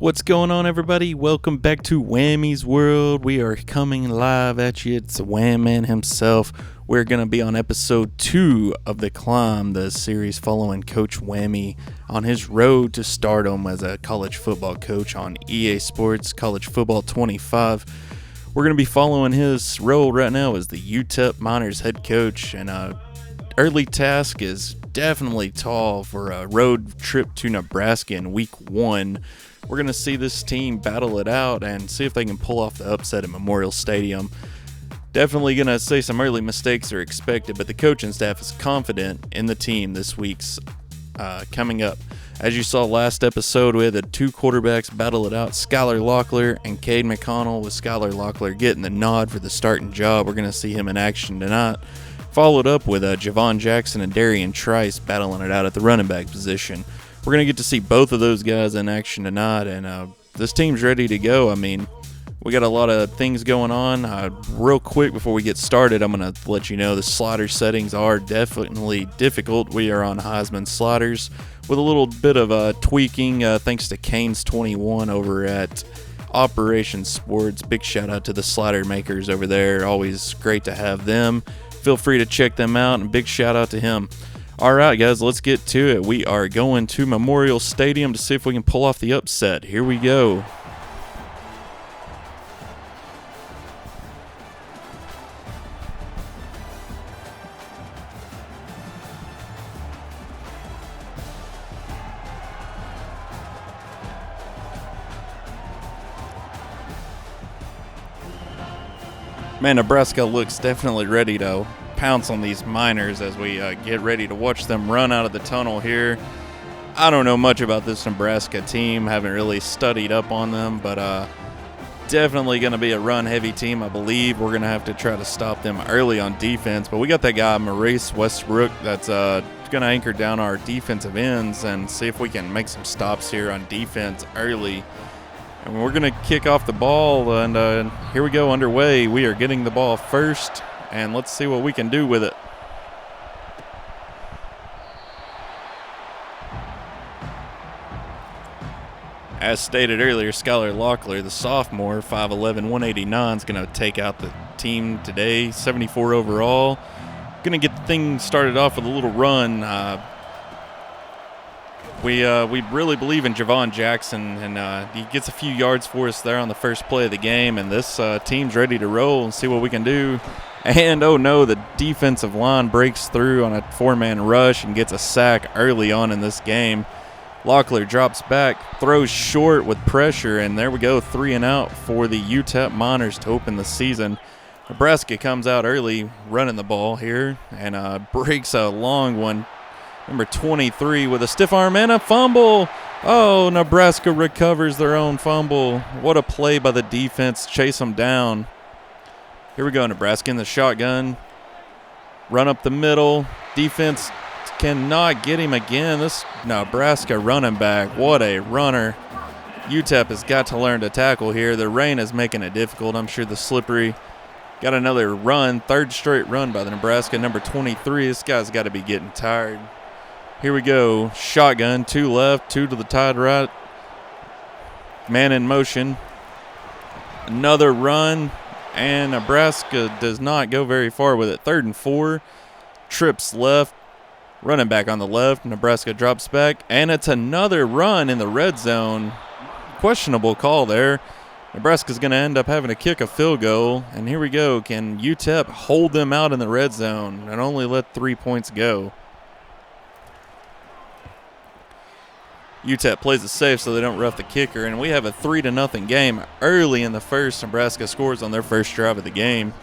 What's going on, everybody? Welcome back to Whammy's World. We are coming live at you. It's Wham Man himself. We're going to be on episode 2 of The Climb, the series following Coach Whammy on his road to stardom as a college football coach on EA Sports College Football 25. We're going to be following his role right now as the UTEP Miners head coach, and early task is definitely tall for a road trip to Nebraska in week 1. We're going to see this team battle it out and see if they can pull off the upset at Memorial Stadium. Definitely going to say some early mistakes are expected, but the coaching staff is confident in the team this week's coming up. As you saw last episode, we had the two quarterbacks battle it out, Skylar Locklear and Cade McConnell, with Skylar Locklear getting the nod for the starting job. We're going to see him in action tonight. Followed up with Javon Jackson and Darian Trice battling it out at the running back position. We're going to get to see both of those guys in action tonight, and this team's ready to go. I mean, we got a lot of things going on. Real quick before we get started, I'm going to let you know the slider settings are definitely difficult. We are on Heisman sliders with a little bit of tweaking thanks to Canes21 over at Operation Sports. Big shout out to the slider makers over there. Always great to have them. Feel free to check them out, and big shout out to him. All right, guys, let's get to it. We are going to Memorial Stadium to see if we can pull off the upset. Here we go. Man, Nebraska looks definitely ready to pounce on these Miners as we get ready to watch them run out of the tunnel here. I don't know much about this Nebraska team, haven't really studied up on them, but definitely going to be a run-heavy team, I believe. We're going to have to try to stop them early on defense, but we got that guy, Maurice Westbrook, that's going to anchor down our defensive ends and see if we can make some stops here on defense early. And we're going to kick off the ball, and here we go, underway. We are getting the ball first, and let's see what we can do with it. As stated earlier, Skylar Locklear, the sophomore, 5'11", 189, is going to take out the team today, 74 overall. Going to get the thing started off with a little run. We really believe in Javon Jackson, and he gets a few yards for us there on the first play of the game, and this team's ready to roll and see what we can do. And, oh no, the defensive line breaks through on a four-man rush and gets a sack early on in this game. Locklear drops back, throws short with pressure, and there we go, 3 and out for the UTEP Miners to open the season. Nebraska comes out early running the ball here and breaks a long one. Number 23 with a stiff arm and a fumble. Oh, Nebraska recovers their own fumble. What a play by the defense. Chase them down. Here we go, Nebraska in the shotgun. Run up the middle. Defense cannot get him again. This Nebraska running back, what a runner. UTEP has got to learn to tackle here. The rain is making it difficult. I'm sure the slippery. Got another run, third straight run by the Nebraska number 23. This guy's got to be getting tired. Here we go. Shotgun, 2 left, 2 to the tied right. Man in motion. Another run, and Nebraska does not go very far with it. 3rd and 4. Trips left. Running back on the left. Nebraska drops back, and it's another run in the red zone. Questionable call there. Nebraska's going to end up having to kick a field goal, and here we go. Can UTEP hold them out in the red zone and only let 3 points go? UTEP plays it safe so they don't rough the kicker, and we have a 3-0 game early in the first. Nebraska scores on their first drive of the game.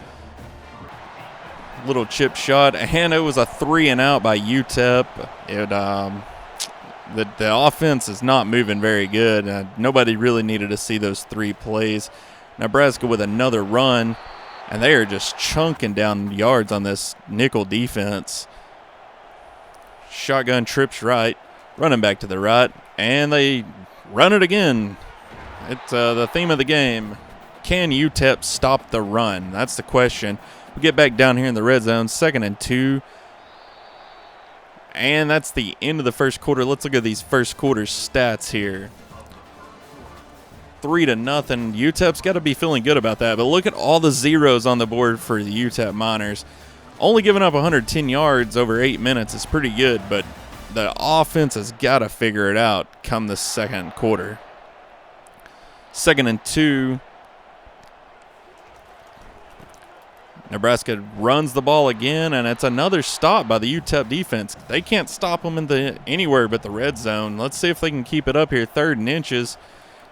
Little chip shot, and it was a 3 and out by UTEP. The offense is not moving very good. Nobody really needed to see those 3 plays. Nebraska with another run, and they are just chunking down yards on this nickel defense. Shotgun trips right. Running back to the right, and they run it again. It's the theme of the game. Can UTEP stop the run? That's the question. We get back down here in the red zone, 2nd and 2. And that's the end of the first quarter. Let's look at these first quarter stats here. 3-0. UTEP's got to be feeling good about that. But look at all the zeros on the board for the UTEP Miners. Only giving up 110 yards over 8 minutes is pretty good, but the offense has got to figure it out come the second quarter. 2nd and 2. Nebraska runs the ball again, and it's another stop by the UTEP defense. They can't stop them anywhere but the red zone. Let's see if they can keep it up here. 3rd and inches.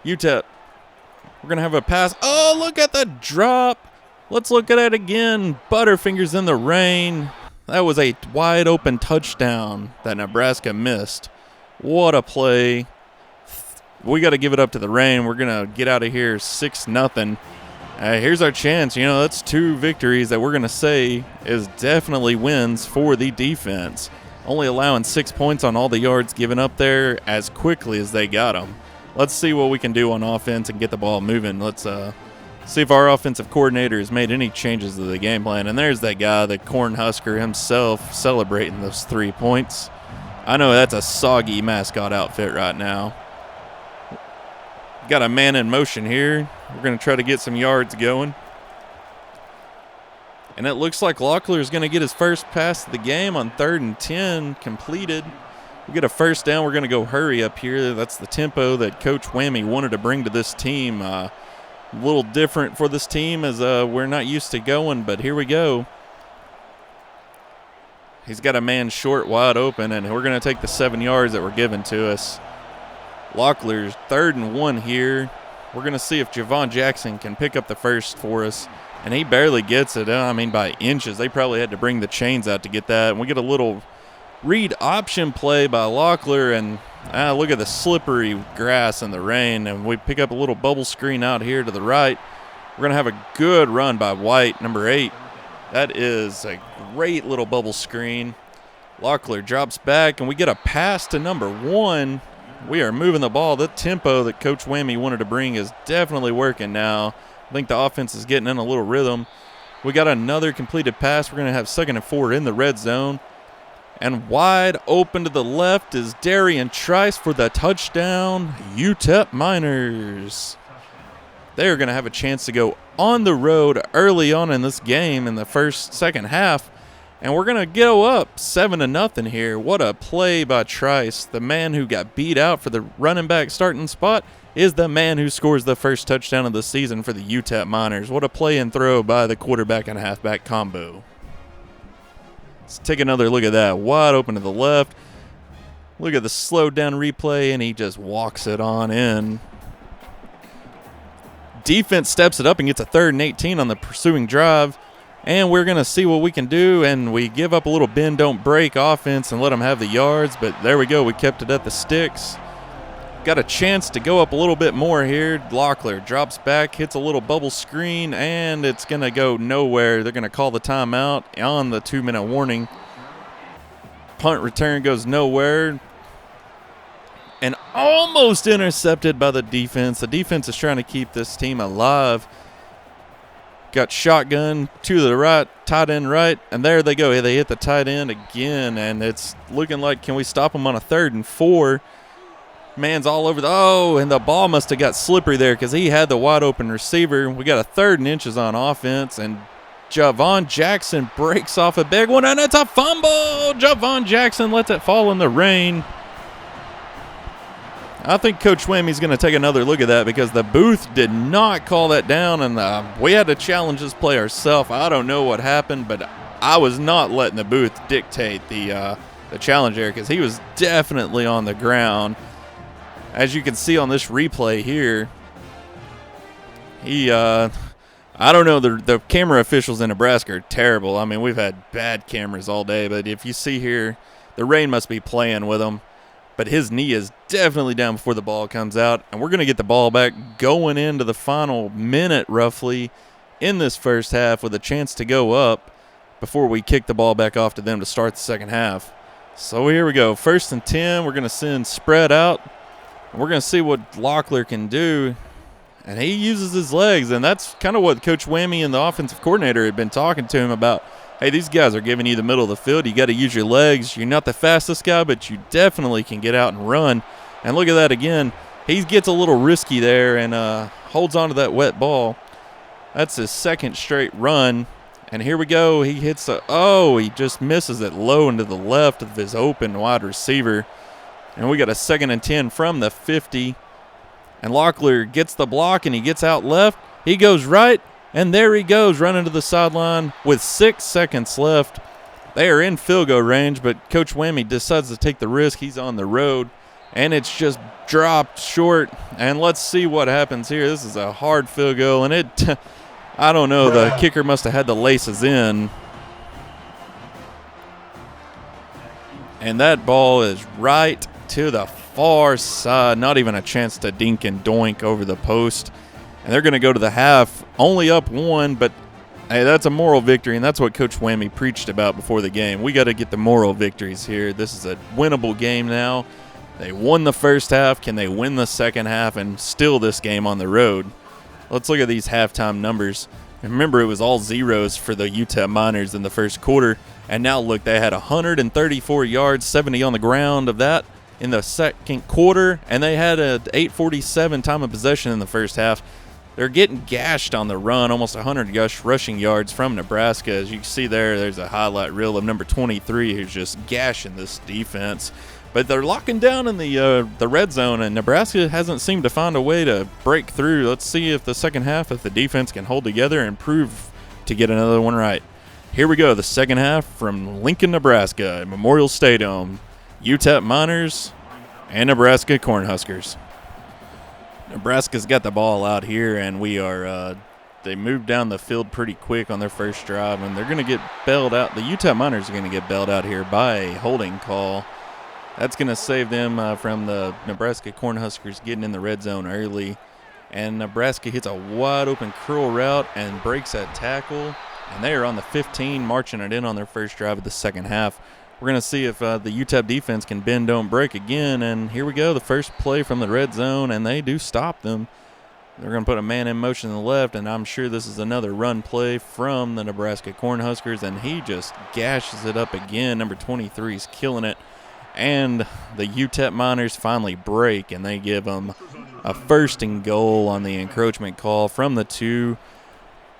UTEP, we're going to have a pass. Oh, look at the drop. Let's look at it again. Butterfingers in the rain. That was a wide open touchdown that Nebraska missed. What a play. We got to give it up to the rain. We're going to get out of here 6-0. Here's our chance. That's 2 victories that we're going to say is definitely wins for the defense. Only allowing 6 points on all the yards given up there as quickly as they got them. Let's see what we can do on offense and get the ball moving. Let's see if our offensive coordinator has made any changes to the game plan. And there's that guy, the Cornhusker himself, celebrating those 3 points. I know that's a soggy mascot outfit right now. Got a man in motion here. We're going to try to get some yards going. And it looks like Locklear is going to get his first pass of the game on 3rd and 10 completed. We get a first down. We're going to go hurry up here. That's the tempo that Coach Whammy wanted to bring to this team. A little different for this team as we're not used to going, but here we go. He's got a man short, wide open, and we're going to take the 7 yards that were given to us. Locklear's 3rd and 1 here. We're going to see if Javon Jackson can pick up the first for us, and he barely gets it. By inches. They probably had to bring the chains out to get that. And we get a little read option play by Locklear, and look at the slippery grass in the rain, and we pick up a little bubble screen out here to the right. We're going to have a good run by White, number 8. That is a great little bubble screen. Locklear drops back, and we get a pass to number 1. We are moving the ball. The tempo that Coach Whammy wanted to bring is definitely working now. I think the offense is getting in a little rhythm. We got another completed pass. We're going to have 2nd and 4 in the red zone. And wide open to the left is Darian Trice for the touchdown. UTEP Miners. They're going to have a chance to go on the road early on in this game in the second half. And we're going to go up 7-0 here. What a play by Trice. The man who got beat out for the running back starting spot is the man who scores the first touchdown of the season for the UTEP Miners. What a play and throw by the quarterback and halfback combo. Let's take another look at that. Wide open to the left. Look at the slowed down replay, and he just walks it on in. Defense steps it up and gets a 3rd and 18 on the pursuing drive. And we're going to see what we can do, and we give up a little bend, don't break offense and let them have the yards. But there we go. We kept it at the sticks. Got a chance to go up a little bit more here. Locklear drops back, hits a little bubble screen, and it's going to go nowhere. They're going to call the timeout on the 2-minute warning. Punt return goes nowhere. And almost intercepted by the defense. The defense is trying to keep this team alive. Got shotgun to the right, tight end right, and there they go. They hit the tight end again, and it's looking like, can we stop them on a 3rd and 4? Man's all over and the ball must have got slippery there because he had the wide open receiver. We got a 3rd and inches on offense, and Javon Jackson breaks off a big one, and it's a fumble. Javon Jackson lets it fall in the rain. I think Coach Whammy's going to take another look at that because the booth did not call that down, and we had to challenge this play ourselves. I don't know what happened, but I was not letting the booth dictate the challenge there because he was definitely on the ground. As you can see on this replay here, I don't know, the camera officials in Nebraska are terrible. I mean, we've had bad cameras all day, but if you see here, the rain must be playing with him. But his knee is definitely down before the ball comes out, and we're going to get the ball back going into the final minute roughly in this first half with a chance to go up before we kick the ball back off to them to start the second half. So here we go. 1st and 10. We're going to send spread out. We're going to see what Locklear can do. And he uses his legs, and that's kind of what Coach Whammy and the offensive coordinator had been talking to him about. Hey, these guys are giving you the middle of the field. You got to use your legs. You're not the fastest guy, but you definitely can get out and run. And look at that again. He gets a little risky there and holds on to that wet ball. That's his second straight run. And here we go. He hits he just misses it low into the left of his open wide receiver. And we got a 2nd and 10 from the 50. And Locklear gets the block and he gets out left. He goes right, and there he goes running to the sideline with 6 seconds left. They are in field goal range, but Coach Whammy decides to take the risk. He's on the road, and it's just dropped short. And let's see what happens here. This is a hard field goal, and I don't know, the kicker must have had the laces in. And that ball is right to the far side. Not even a chance to dink and doink over the post. And they're going to go to the half, only up 1, but hey, that's a moral victory, and that's what Coach Whammy preached about before the game. We got to get the moral victories here. This is a winnable game now. They won the first half. Can they win the second half and steal this game on the road? Let's look at these halftime numbers. Remember, it was all zeros for the UTEP Miners in the first quarter, and now look, they had 134 yards, 70 on the ground of that in the second quarter, and they had a 8:47 time of possession in the first half. They're getting gashed on the run, almost 100 rushing yards from Nebraska. As you can see there's a highlight reel of number 23 who's just gashing this defense. But they're locking down in the red zone, and Nebraska hasn't seemed to find a way to break through. Let's see if the second half, if the defense can hold together and prove to get another one right. Here we go, the second half from Lincoln, Nebraska, at Memorial Stadium. UTEP Miners and Nebraska Cornhuskers. Nebraska's got the ball out here, and they moved down the field pretty quick on their first drive, and they're going to get bailed out. The UTEP Miners are going to get bailed out here by a holding call. That's going to save them from the Nebraska Cornhuskers getting in the red zone early. And Nebraska hits a wide-open curl route and breaks that tackle, and they are on the 15, marching it in on their first drive of the second half. We're going to see if the UTEP defense can bend, don't break again. And here we go, the first play from the red zone, and they do stop them. They're going to put a man in motion on the left, and I'm sure this is another run play from the Nebraska Cornhuskers, and he just gashes it up again. Number 23 is killing it. And the UTEP Miners finally break, and they give them a 1st and goal on the encroachment call from the 2.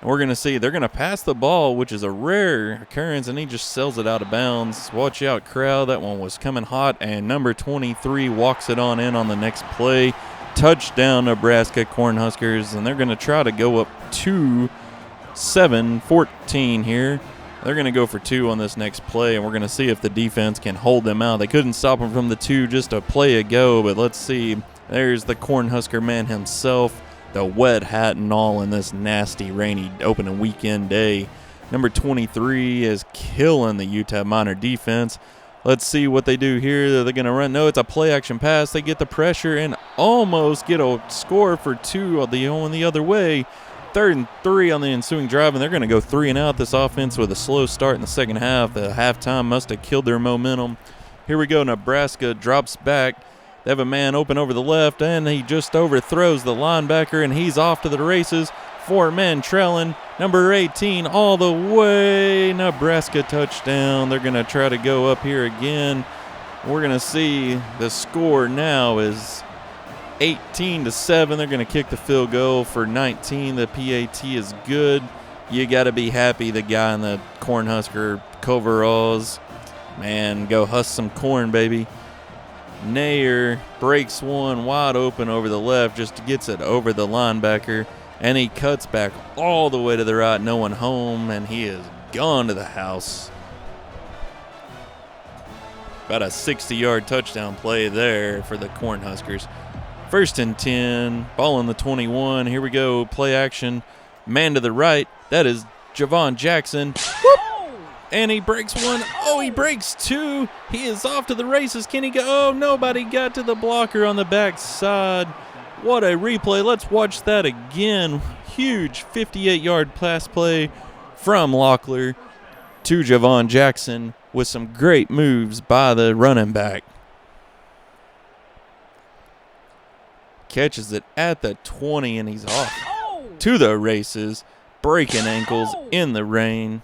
And we're going to see they're going to pass the ball, which is a rare occurrence, and he just sells it out of bounds. Watch out, crowd. That one was coming hot, and number 23 walks it on in on the next play. Touchdown, Nebraska Cornhuskers, and they're going to try to go up 2-7-14 here. They're going to go for 2 on this next play, and we're going to see if the defense can hold them out. They couldn't stop them from the 2, just a play ago, but let's see. There's the Cornhusker man himself. The wet hat and all in this nasty, rainy opening weekend day. Number 23 is killing the UTEP Miner defense. Let's see what they do here. Are they going to run? No, it's a play-action pass. They get the pressure and almost get a score for 2 on the other way. 3rd and 3 on the ensuing drive, and they're going to go 3 and out. This offense with a slow start in the second half. The halftime must have killed their momentum. Here we go. Nebraska drops back. They have a man open over the left, and he just overthrows the linebacker, and he's off to the races. 4 men trailing. Number 18 all the way. Nebraska touchdown. They're going to try to go up here again. We're going to see the score now is 18-7. They're going to kick the field goal for 19. The PAT is good. You got to be happy the guy in the Cornhusker coveralls. Man, go husk some corn, baby. Nair breaks one wide open over the left, just gets it over the linebacker, and he cuts back all the way to the right, no one home, and he is gone to the house. About a 60-yard touchdown play there for the Cornhuskers. 1st and 10, ball in the 21. Here we go, play action, man to the right. That is Javon Jackson. Whoop! And he breaks one. Oh, he breaks 2. He is off to the races. Can he go? Oh, nobody got to the blocker on the backside. What a replay. Let's watch that again. Huge 58-yard pass play from Locklear to Javon Jackson with some great moves by the running back. Catches it at the 20, and he's off to the races, breaking ankles in the rain.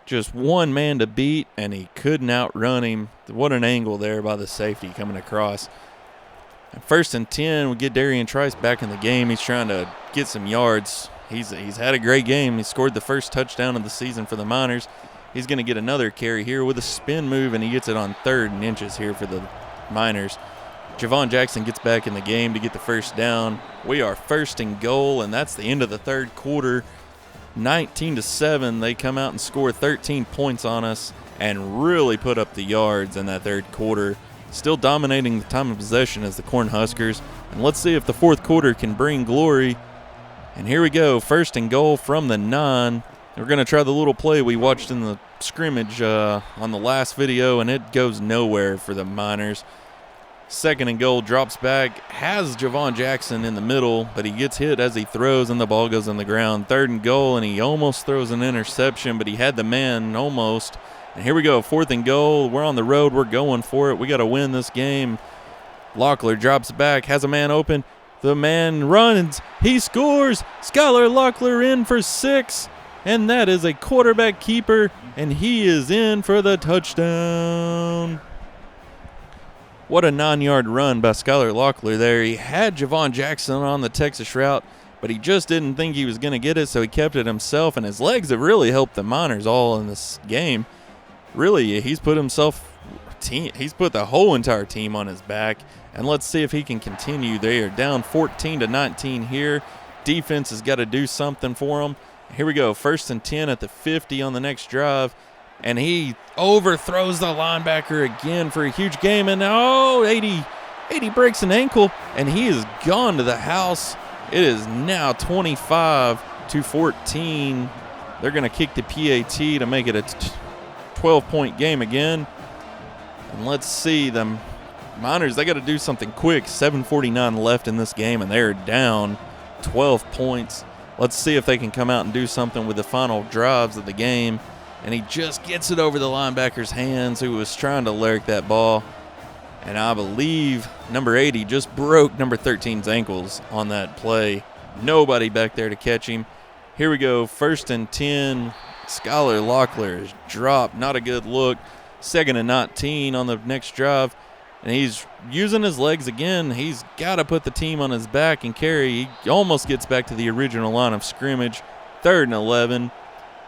Just one man to beat, and he couldn't outrun him. What an angle there by the safety coming across. First and 10, we get Darian Trice back in the game. He's trying to get some yards. He's had a great game. He scored the first touchdown of the season for the Miners. He's going to get another carry here with a spin move, and he gets it on 3rd and inches here for the Miners. Javon Jackson gets back in the game to get the first down. We are 1st and goal, and that's the end of the 3rd quarter. 19-7, they come out and score 13 points on us and really put up the yards in that 3rd quarter. Still dominating the time of possession as the Cornhuskers. And let's see if the 4th quarter can bring glory. And here we go, 1st and goal from the 9. We're going to try the little play we watched in the scrimmage on the last video, and it goes nowhere for the Miners. 2nd and goal, drops back, has Javon Jackson in the middle, but he gets hit as he throws, and the ball goes on the ground. 3rd and goal, and he almost throws an interception, but he had the man almost. And here we go, 4th and goal. We're on the road. We're going for it. We got to win this game. Locklear drops back, has a man open. The man runs. He scores. Skylar Locklear in for 6. And that is a quarterback keeper, and he is in for the touchdown. What a 9-yard run by Skylar Locklear there. He had Javon Jackson on the Texas route, but he just didn't think he was going to get it, so he kept it himself, and his legs have really helped the Miners all in this game. Really, he's put the whole entire team on his back, and let's see if he can continue. They are down 14-19 here. Defense has got to do something for them. Here we go, 1st and 10 at the 50 on the next drive, and he overthrows the linebacker again for a huge game, and 80 breaks an ankle, and he is gone to the house. It is now 25-14. They're going to kick the PAT to make it a 12-point game again. And let's see, the Miners, they got to do something quick. 7:49 left in this game, and they're down 12 points. Let's see if they can come out and do something with the final drives of the game. And he just gets it over the linebacker's hands, who was trying to lurk that ball. And I believe number 80 just broke number 13's ankles on that play. Nobody back there to catch him. Here we go, 1st and 10. Skylar Locklear is dropped. Not a good look. 2nd and 19 on the next drive. And he's using his legs again. He's got to put the team on his back and carry. He almost gets back to the original line of scrimmage. 3rd and 11.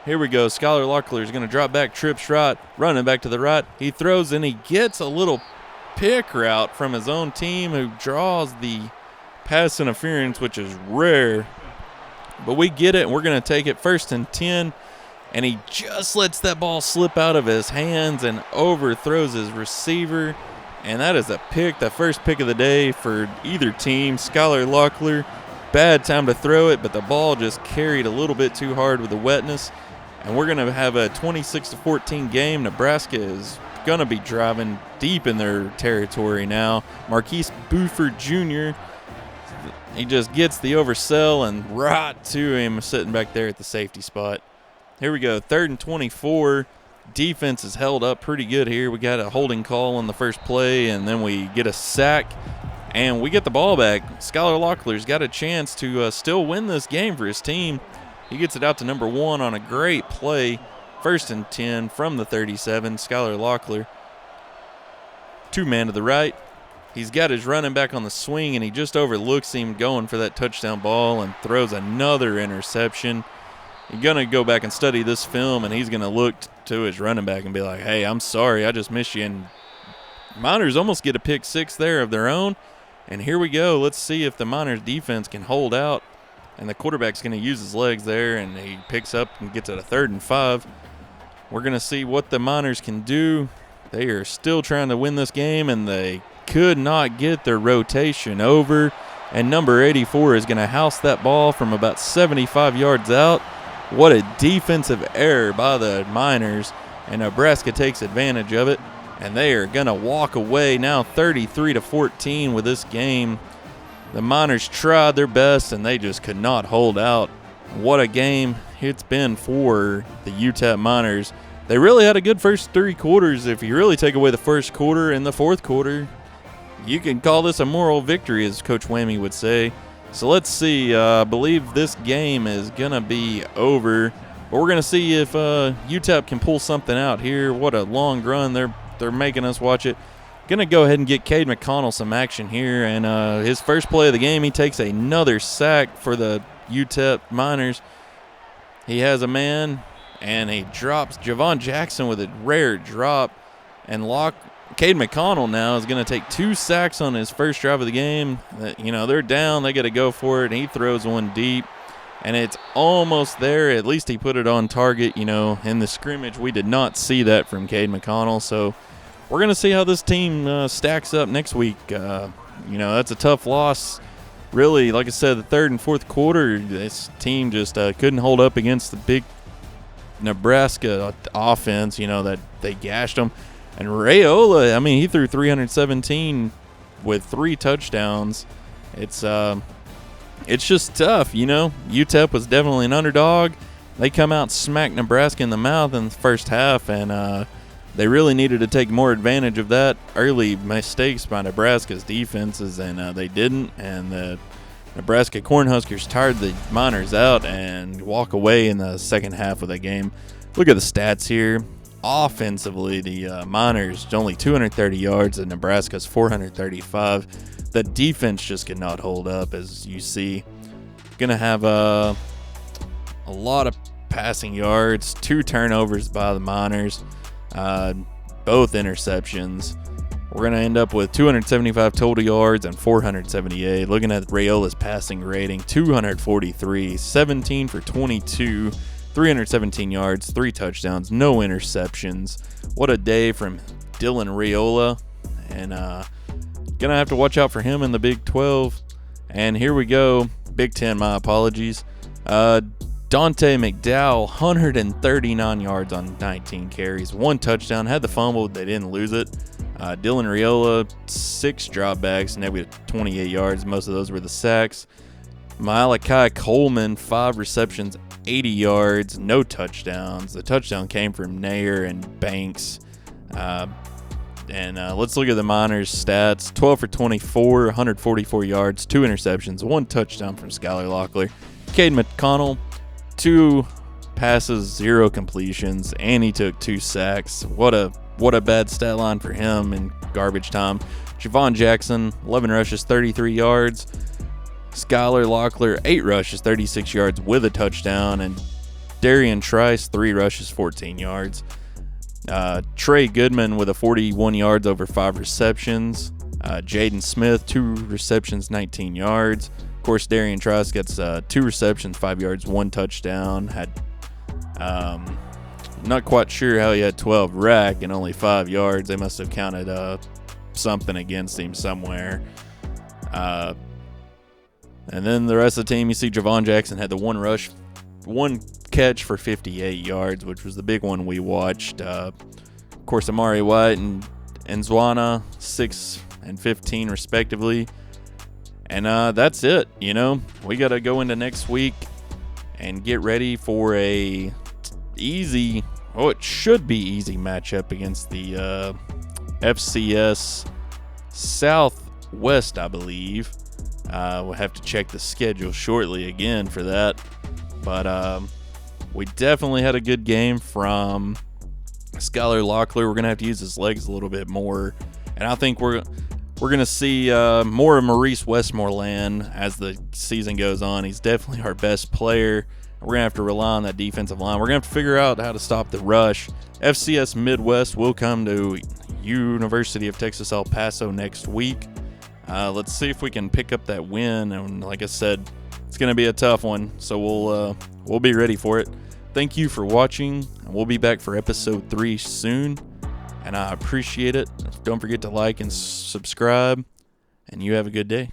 Here we go. Skylar Locklear is going to drop back, trips right, running back to the right. He throws, and he gets a little pick route from his own team, who draws the pass interference, which is rare. But we get it, and we're going to take it 1st and 10. And he just lets that ball slip out of his hands and overthrows his receiver. And that is a pick, the first pick of the day for either team. Skylar Locklear, bad time to throw it, but the ball just carried a little bit too hard with the wetness. And we're going to have a 26-14 game. Nebraska is going to be driving deep in their territory now. Marquise Buford Jr., he just gets the oversell and right to him sitting back there at the safety spot. Here we go, 3rd and 24. Defense is held up pretty good here. We got a holding call on the first play, and then we get a sack, and we get the ball back. Skylar Locklear's got a chance to still win this game for his team. He gets it out to number 1 on a great play. 1st and 10 from the 37, Skylar Locklear. 2-man to the right. He's got his running back on the swing, and he just overlooks him going for that touchdown ball and throws another interception. You're going to go back and study this film, and he's going to look to his running back and be like, hey, I'm sorry, I just missed you. And Miners almost get a pick 6 there of their own. And here we go. Let's see if the Miners defense can hold out. And the quarterback's going to use his legs there, and he picks up and gets it a 3rd and 5. We're going to see what the Miners can do. They are still trying to win this game, and they could not get their rotation over. And number 84 is going to house that ball from about 75 yards out. What a defensive error by the Miners, and Nebraska takes advantage of it, and they are going to walk away now 33-14 with this game. The Miners tried their best, and they just could not hold out. What a game it's been for the UTEP Miners. They really had a good first 3 quarters. If you really take away the first quarter and the 4th quarter, you can call this a moral victory, as Coach Whammy would say. So let's see. I believe this game is going to be over. But we're going to see if UTEP can pull something out here. What a long run. They're making us watch it. Going to go ahead and get Cade McConnell some action here. And his first play of the game, he takes another sack for the UTEP Miners. He has a man, and he drops Javon Jackson with a rare drop. And Cade McConnell now is going to take 2 sacks on his first drive of the game. They're down. They got to go for it, and he throws one deep. And it's almost there. At least he put it on target, in the scrimmage. We did not see that from Cade McConnell. So we're going to see how this team stacks up next week. That's a tough loss. Really, like I said, the third and fourth quarter, this team just couldn't hold up against the big Nebraska offense, that they gashed them. And Rayola, he threw 317 with 3 touchdowns. It's just tough, UTEP was definitely an underdog. They come out and smack Nebraska in the mouth in the first half, and they really needed to take more advantage of that early mistakes by Nebraska's defenses, and they didn't. And the Nebraska Cornhuskers tired the Miners out and walk away in the second half of the game. Look at the stats here. Offensively, the Miners only 230 yards, and Nebraska's 435. The defense just could not hold up, as you see. Going to have a lot of passing yards, 2 turnovers by the Miners. Both interceptions. We're going to end up with 275 total yards and 478. Looking at Rayola's passing rating, 243, 17 for 22, 317 yards, 3 touchdowns, no interceptions. What a day from Dylan Rayola. And going to have to watch out for him in the Big 12. And here we go. Big 10, my apologies. Dante McDowell, 139 yards on 19 carries, 1 touchdown, had the fumble, they didn't lose it. Dylan Raiola, 6 dropbacks, negative 28 yards, most of those were the sacks. Malachi Coleman, 5 receptions, 80 yards, no touchdowns. The touchdown came from Nair and Banks. Let's look at the Miners' stats. 12 for 24, 144 yards, 2 interceptions, 1 touchdown from Skylar Locklear. Cade McConnell, 2 passes, 0 completions, and he took 2 sacks. What a bad stat line for him in garbage time. Javon Jackson, 11 rushes, 33 yards. Skylar Locklear, 8 rushes, 36 yards with a touchdown. And Darian Trice, 3 rushes, 14 yards. Trey Goodman with a 41 yards over 5 receptions. Jaden Smith, 2 receptions, 19 yards. Of course, Darian Trice gets 2 receptions, 5 yards, 1 touchdown. Not quite sure how he had 12 rack and only 5 yards. They must have counted something against him somewhere. And then the rest of the team, you see Javon Jackson had the 1 catch for 58 yards, which was the big one we watched. Of course, Amari White and Zwana, 6 and 15 respectively. And that's it, We got to go into next week and get ready for it should be easy matchup against the FCS Southwest, I believe. We'll have to check the schedule shortly again for that. But we definitely had a good game from Skylar Locklear. We're going to have to use his legs a little bit more. And I think we're going to see more of Maurice Westmoreland as the season goes on. He's definitely our best player. We're going to have to rely on that defensive line. We're going to have to figure out how to stop the rush. FCS Midwest will come to University of Texas El Paso next week. Let's see if we can pick up that win. And like I said, it's going to be a tough one, so we'll be ready for it. Thank you for watching, and we'll be back for episode 3 soon. And I appreciate it. Don't forget to like and subscribe, and you have a good day.